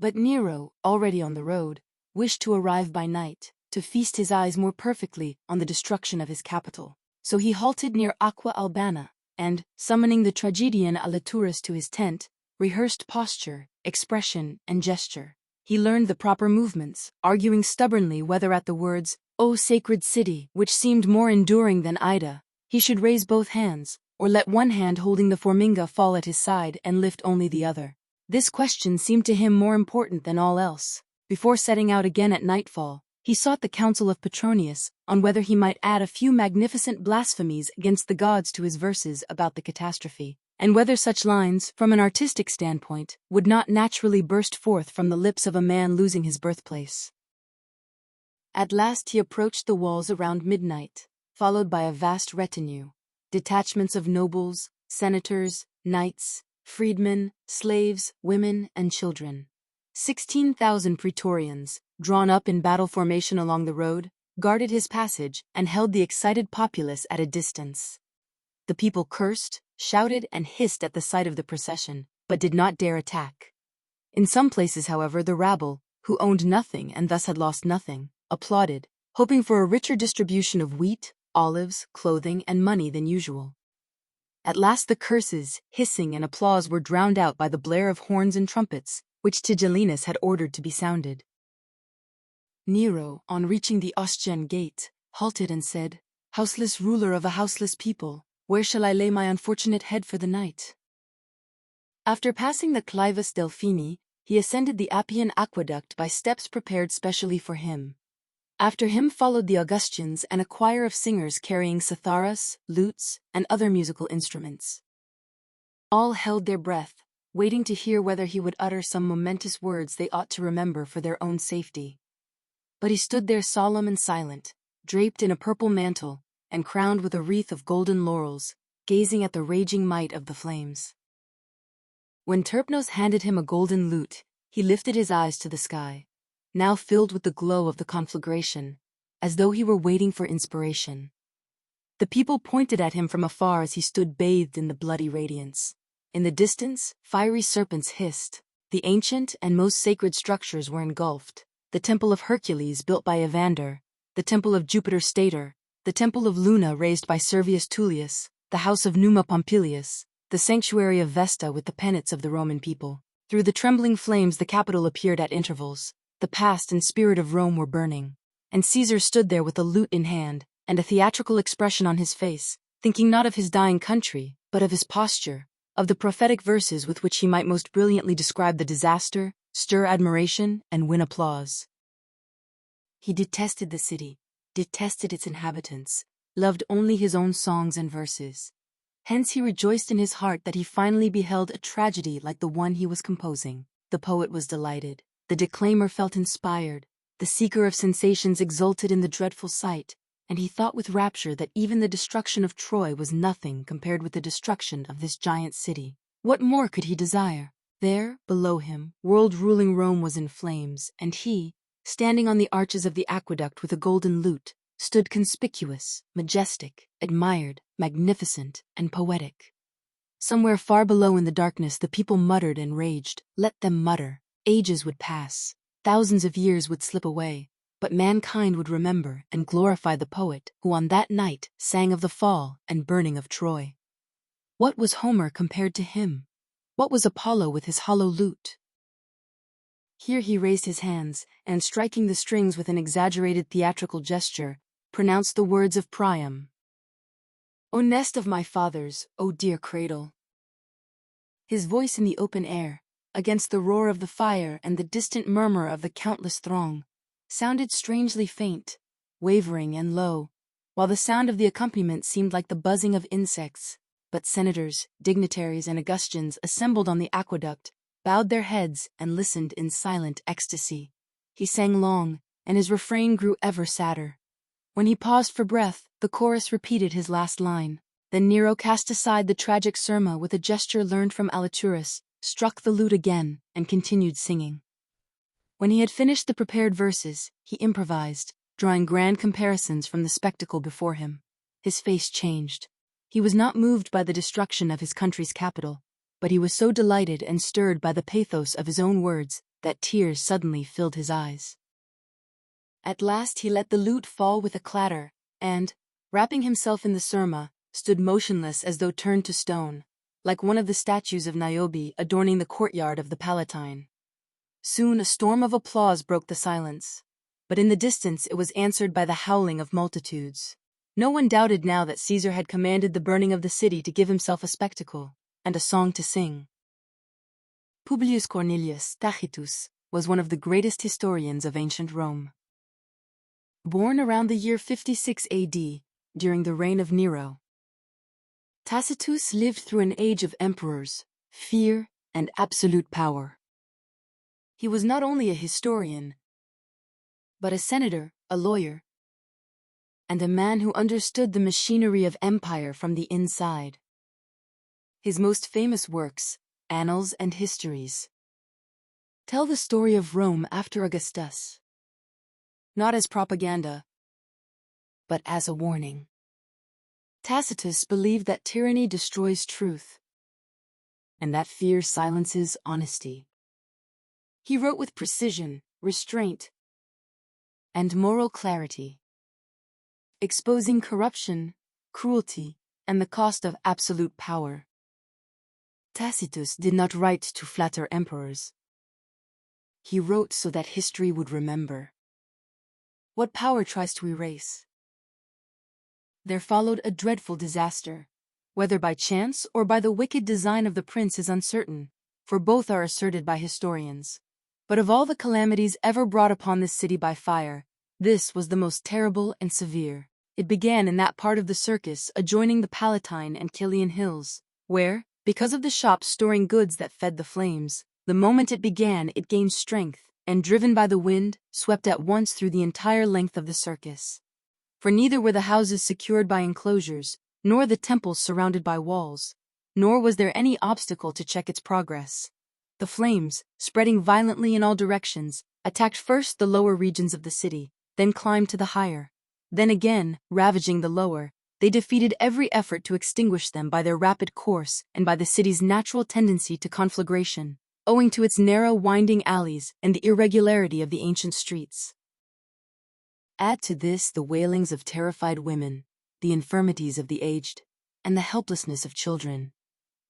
S1: But Nero, already on the road, wished to arrive by night, to feast his eyes more perfectly on the destruction of his capital. So he halted near Aqua Albana, and, summoning the tragedian Alituras to his tent, rehearsed posture, expression, and gesture. He learned the proper movements, arguing stubbornly whether at the words, "O sacred city," which seemed more enduring than Ida, he should raise both hands, or let one hand holding the forminga fall at his side and lift only the other. This question seemed to him more important than all else. Before setting out again at nightfall, he sought the counsel of Petronius on whether he might add a few magnificent blasphemies against the gods to his verses about the catastrophe, and whether such lines, from an artistic standpoint, would not naturally burst forth from the lips of a man losing his birthplace. At last he approached the walls around midnight, followed by a vast retinue, detachments of nobles, senators, knights, freedmen, slaves, women, and children. 16,000 Praetorians, drawn up in battle formation along the road, guarded his passage and held the excited populace at a distance. The people cursed, shouted, and hissed at the sight of the procession, but did not dare attack. In some places, however, the rabble, who owned nothing and thus had lost nothing, applauded, hoping for a richer distribution of wheat, olives, clothing, and money than usual. At last the curses, hissing, and applause were drowned out by the blare of horns and trumpets, which Tigellinus had ordered to be sounded. Nero, on reaching the Ostian gate, halted and said, "Houseless ruler of a houseless people, where shall I lay my unfortunate head for the night?" After passing the Clivus Delphini, he ascended the Appian Aqueduct by steps prepared specially for him. After him followed the Augustians and a choir of singers carrying citharas, lutes, and other musical instruments. All held their breath, waiting to hear whether he would utter some momentous words they ought to remember for their own safety. But he stood there solemn and silent, draped in a purple mantle, and crowned with a wreath of golden laurels, gazing at the raging might of the flames. When Terpnos handed him a golden lute, he lifted his eyes to the sky, now filled with the glow of the conflagration, as though he were waiting for inspiration. The people pointed at him from afar as he stood bathed in the bloody radiance. In the distance, fiery serpents hissed. The ancient and most sacred structures were engulfed. The temple of Hercules built by Evander, the temple of Jupiter Stator, the temple of Luna raised by Servius Tullius, the house of Numa Pompilius, the sanctuary of Vesta with the penates of the Roman people. Through the trembling flames the Capitol appeared at intervals. The past and spirit of Rome were burning, and Caesar stood there with a lute in hand and a theatrical expression on his face, thinking not of his dying country, but of his posture, of the prophetic verses with which he might most brilliantly describe the disaster, stir admiration, and win applause. He detested the city, detested its inhabitants, loved only his own songs and verses. Hence he rejoiced in his heart that he finally beheld a tragedy like the one he was composing. The poet was delighted. The declaimer felt inspired, the seeker of sensations exulted in the dreadful sight, and he thought with rapture that even the destruction of Troy was nothing compared with the destruction of this giant city. What more could he desire? There, below him, world-ruling Rome was in flames, and he, standing on the arches of the aqueduct with a golden lute, stood conspicuous, majestic, admired, magnificent, and poetic. Somewhere far below in the darkness the people muttered and raged. Let them mutter. Ages would pass, thousands of years would slip away, but mankind would remember and glorify the poet who on that night sang of the fall and burning of Troy. What was Homer compared to him? What was Apollo with his hollow lute? Here he raised his hands, and striking the strings with an exaggerated theatrical gesture, pronounced the words of Priam. O nest of my fathers, O dear cradle. His voice in the open air, against the roar of the fire and the distant murmur of the countless throng, sounded strangely faint, wavering and low, while the sound of the accompaniment seemed like the buzzing of insects. But senators, dignitaries, and Augustans assembled on the aqueduct, bowed their heads and listened in silent ecstasy. He sang long, and his refrain grew ever sadder. When he paused for breath, the chorus repeated his last line. Then Nero cast aside the tragic serma with a gesture learned from Aliturus, struck the lute again, and continued singing. When he had finished the prepared verses, he improvised, drawing grand comparisons from the spectacle before him. His face changed. He was not moved by the destruction of his country's capital, but he was so delighted and stirred by the pathos of his own words that tears suddenly filled his eyes. At last he let the lute fall with a clatter, and, wrapping himself in the serma, stood motionless as though turned to stone, like one of the statues of Niobe adorning the courtyard of the Palatine. Soon a storm of applause broke the silence, but in the distance it was answered by the howling of multitudes. No one doubted now that Caesar had commanded the burning of the city to give himself a spectacle, and a song to sing. Publius Cornelius Tacitus was one of the greatest historians of ancient Rome. Born around the year 56 AD, during the reign of Nero, Tacitus lived through an age of emperors, fear, and absolute power. He was not only a historian, but a senator, a lawyer, and a man who understood the machinery of empire from the inside. His most famous works, Annals and Histories, tell the story of Rome after Augustus, not as propaganda, but as a warning. Tacitus believed that tyranny destroys truth, and that fear silences honesty. He wrote with precision, restraint, and moral clarity, exposing corruption, cruelty, and the cost of absolute power. Tacitus did not write to flatter emperors. He wrote so that history would remember. What power tries to erase? There followed a dreadful disaster. Whether by chance or by the wicked design of the prince is uncertain, for both are asserted by historians. But of all the calamities ever brought upon this city by fire, this was the most terrible and severe. It began in that part of the circus adjoining the Palatine and Cilian hills, where, because of the shops storing goods that fed the flames, the moment it began it gained strength, and driven by the wind, swept at once through the entire length of the circus. For neither were the houses secured by enclosures, nor the temples surrounded by walls, nor was there any obstacle to check its progress. The flames, spreading violently in all directions, attacked first the lower regions of the city, then climbed to the higher. Then again, ravaging the lower, they defeated every effort to extinguish them by their rapid course and by the city's natural tendency to conflagration, owing to its narrow winding alleys and the irregularity of the ancient streets. Add to this the wailings of terrified women, the infirmities of the aged, and the helplessness of children.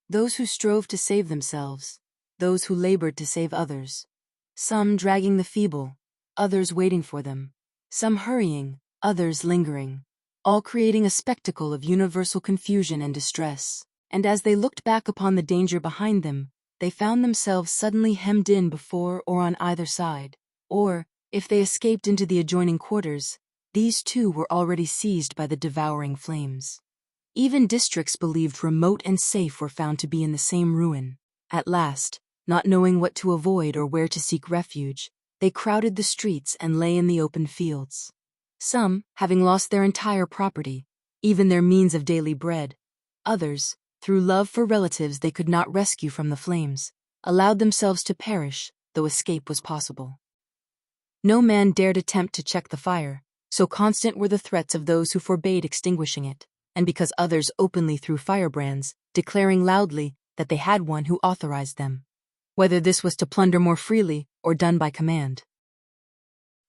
S1: Those who strove to save themselves, those who labored to save others, some dragging the feeble, others waiting for them, some hurrying, others lingering, all creating a spectacle of universal confusion and distress. And as they looked back upon the danger behind them, they found themselves suddenly hemmed in before or on either side, or, if they escaped into the adjoining quarters, these too were already seized by the devouring flames. Even districts believed remote and safe were found to be in the same ruin. At last, not knowing what to avoid or where to seek refuge, they crowded the streets and lay in the open fields. Some, having lost their entire property, even their means of daily bread, others, through love for relatives they could not rescue from the flames, allowed themselves to perish, though escape was possible. No man dared attempt to check the fire, so constant were the threats of those who forbade extinguishing it, and because others openly threw firebrands, declaring loudly that they had one who authorized them. whether this was to plunder more freely or done by command.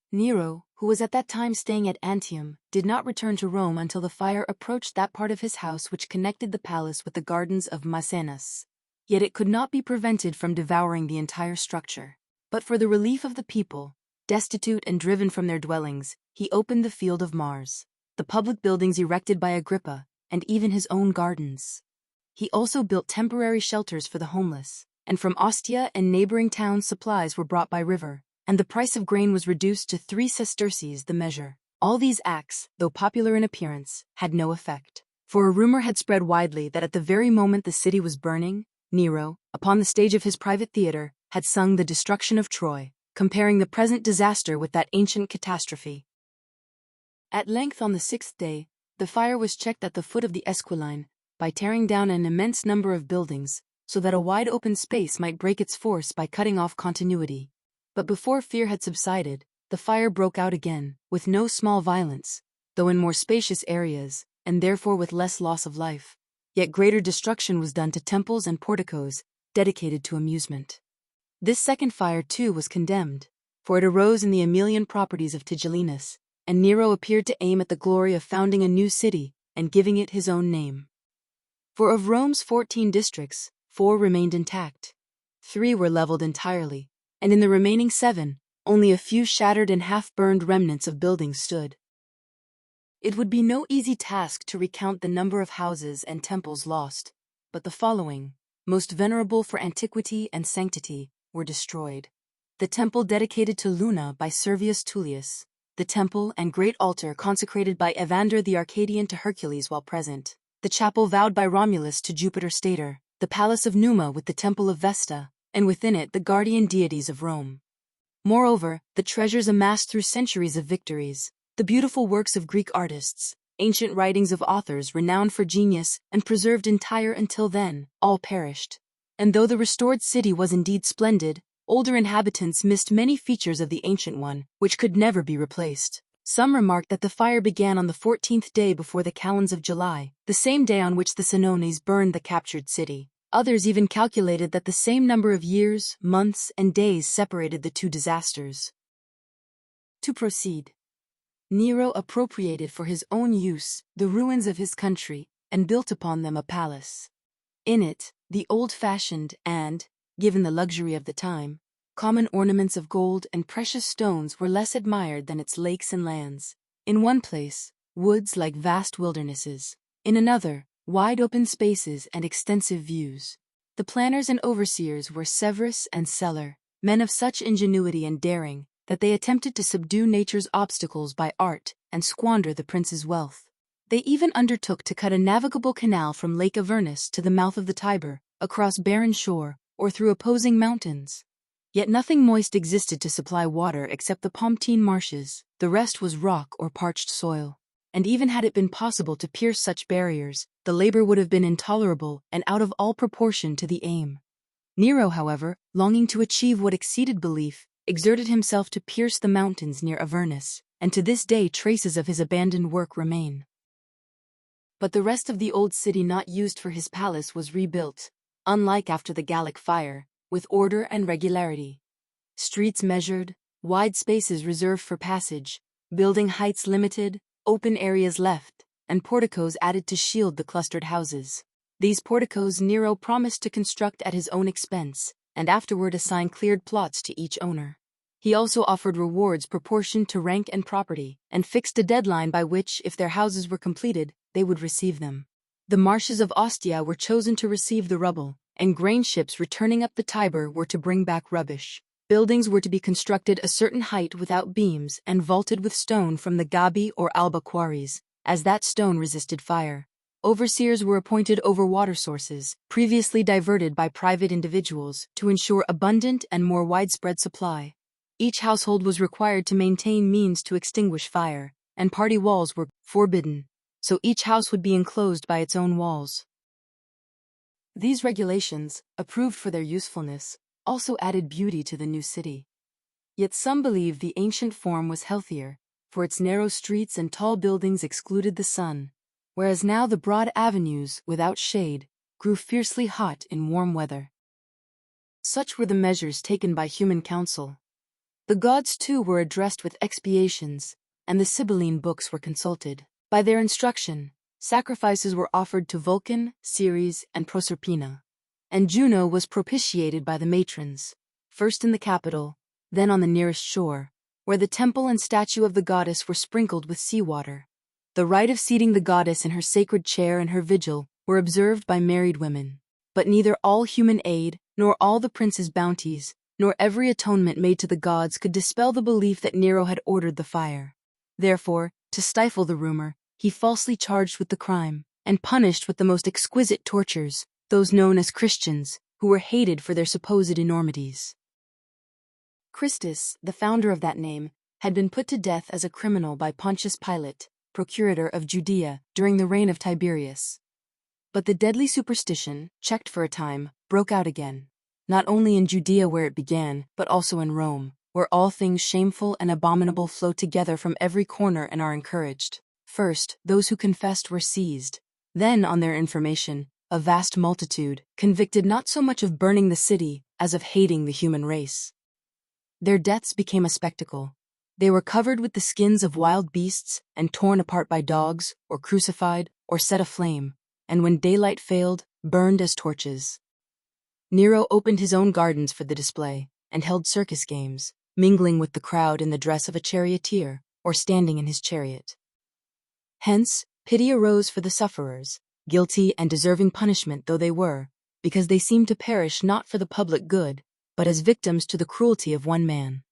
S1: Nero, who was at that time staying at Antium, did not return to Rome until the fire approached that part of his house which connected the palace with the gardens of Maecenas. Yet it could not be prevented from devouring the entire structure. But for the relief of the people, destitute and driven from their dwellings, he opened the field of Mars, the public buildings erected by Agrippa, and even his own gardens. He also built temporary shelters for the homeless, and from Ostia and neighboring towns supplies were brought by river, and the price of grain was reduced to 3 sesterces the measure. All these acts, though popular in appearance, had no effect. For a rumor had spread widely that at the very moment the city was burning, Nero, upon the stage of his private theater, had sung the destruction of Troy, comparing the present disaster with that ancient catastrophe. At length on the 6th day, the fire was checked at the foot of the Esquiline, by tearing down an immense number of buildings, so that a wide open space might break its force by cutting off continuity. But before fear had subsided, the fire broke out again, with no small violence, though in more spacious areas, and therefore with less loss of life. Yet greater destruction was done to temples and porticos, dedicated to amusement. This second fire too was condemned, for it arose in the Aemilian properties of Tigellinus, and Nero appeared to aim at the glory of founding a new city, and giving it his own name. For of Rome's 14 districts, 4 remained intact. 3 were leveled entirely, and in the remaining 7, only a few shattered and half-burned remnants of buildings stood. It would be no easy task to recount the number of houses and temples lost, but the following, most venerable for antiquity and sanctity, were destroyed. The temple dedicated to Luna by Servius Tullius, the temple and great altar consecrated by Evander the Arcadian to Hercules while present, the chapel vowed by Romulus to Jupiter Stator, the palace of Numa with the temple of Vesta, and within it the guardian deities of Rome. Moreover, the treasures amassed through centuries of victories, the beautiful works of Greek artists, ancient writings of authors renowned for genius and preserved entire until then, all perished. And though the restored city was indeed splendid, older inhabitants missed many features of the ancient one, which could never be replaced. Some remarked that the fire began on the 14th day before the calends of July, the same day on which the Senones burned the captured city. Others even calculated that the same number of years, months, and days separated the two disasters. To proceed. Nero appropriated for his own use the ruins of his country, and built upon them a palace. In it, the old-fashioned and, given the luxury of the time, common ornaments of gold and precious stones were less admired than its lakes and lands. In one place, woods like vast wildernesses. In another, wide open spaces and extensive views. The planners and overseers were Severus and Celer, men of such ingenuity and daring that they attempted to subdue nature's obstacles by art and squander the prince's wealth. They even undertook to cut a navigable canal from Lake Avernus to the mouth of the Tiber, across barren shore, or through opposing mountains. Yet nothing moist existed to supply water except the Pomptine marshes, the rest was rock or parched soil. And even had it been possible to pierce such barriers, the labor would have been intolerable and out of all proportion to the aim. Nero, however, longing to achieve what exceeded belief, exerted himself to pierce the mountains near Avernus, and to this day traces of his abandoned work remain. But the rest of the old city not used for his palace was rebuilt, unlike after the Gallic fire, with order and regularity. Streets measured, wide spaces reserved for passage, building heights limited, open areas left, and porticos added to shield the clustered houses. These porticos Nero promised to construct at his own expense, and afterward assign cleared plots to each owner. He also offered rewards proportioned to rank and property, and fixed a deadline by which, if their houses were completed, they would receive them. The marshes of Ostia were chosen to receive the rubble, and grain ships returning up the Tiber were to bring back rubbish. Buildings were to be constructed a certain height without beams and vaulted with stone from the Gabi or Alba quarries, as that stone resisted fire. Overseers were appointed over water sources, previously diverted by private individuals, to ensure abundant and more widespread supply. Each household was required to maintain means to extinguish fire, and party walls were forbidden, so each house would be enclosed by its own walls. These regulations, approved for their usefulness, also added beauty to the new city. Yet some believe the ancient form was healthier, for its narrow streets and tall buildings excluded the sun, whereas now the broad avenues, without shade, grew fiercely hot in warm weather. Such were the measures taken by human council. The gods too were addressed with expiations, and the Sibylline books were consulted. By their instruction, sacrifices were offered to Vulcan, Ceres, and Proserpina, and Juno was propitiated by the matrons, first in the capital, then on the nearest shore, where the temple and statue of the goddess were sprinkled with seawater. The rite of seating the goddess in her sacred chair and her vigil were observed by married women. But neither all human aid, nor all the prince's bounties, nor every atonement made to the gods could dispel the belief that Nero had ordered the fire. Therefore, to stifle the rumor, he falsely charged with the crime, and punished with the most exquisite tortures, those known as Christians, who were hated for their supposed enormities. Christus, the founder of that name, had been put to death as a criminal by Pontius Pilate, procurator of Judea, during the reign of Tiberius. But the deadly superstition, checked for a time, broke out again, not only in Judea where it began, but also in Rome, where all things shameful and abominable flow together from every corner and are encouraged. First, those who confessed were seized. Then, on their information, a vast multitude, convicted not so much of burning the city as of hating the human race. Their deaths became a spectacle. They were covered with the skins of wild beasts and torn apart by dogs, or crucified, or set aflame, and when daylight failed, burned as torches. Nero opened his own gardens for the display, and held circus games, mingling with the crowd in the dress of a charioteer, or standing in his chariot. Hence, pity arose for the sufferers, guilty and deserving punishment though they were, because they seemed to perish not for the public good, but as victims to the cruelty of one man.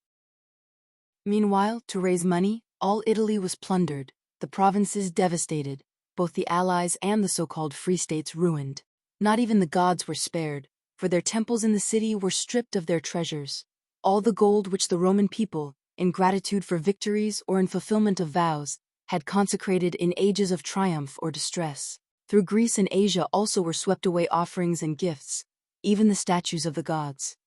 S1: Meanwhile, to raise money, all Italy was plundered, the provinces devastated, both the allies and the so-called free states ruined. Not even the gods were spared, for their temples in the city were stripped of their treasures. All the gold which the Roman people, in gratitude for victories or in fulfillment of vows, had consecrated in ages of triumph or distress. Through Greece and Asia also were swept away offerings and gifts, even the statues of the gods.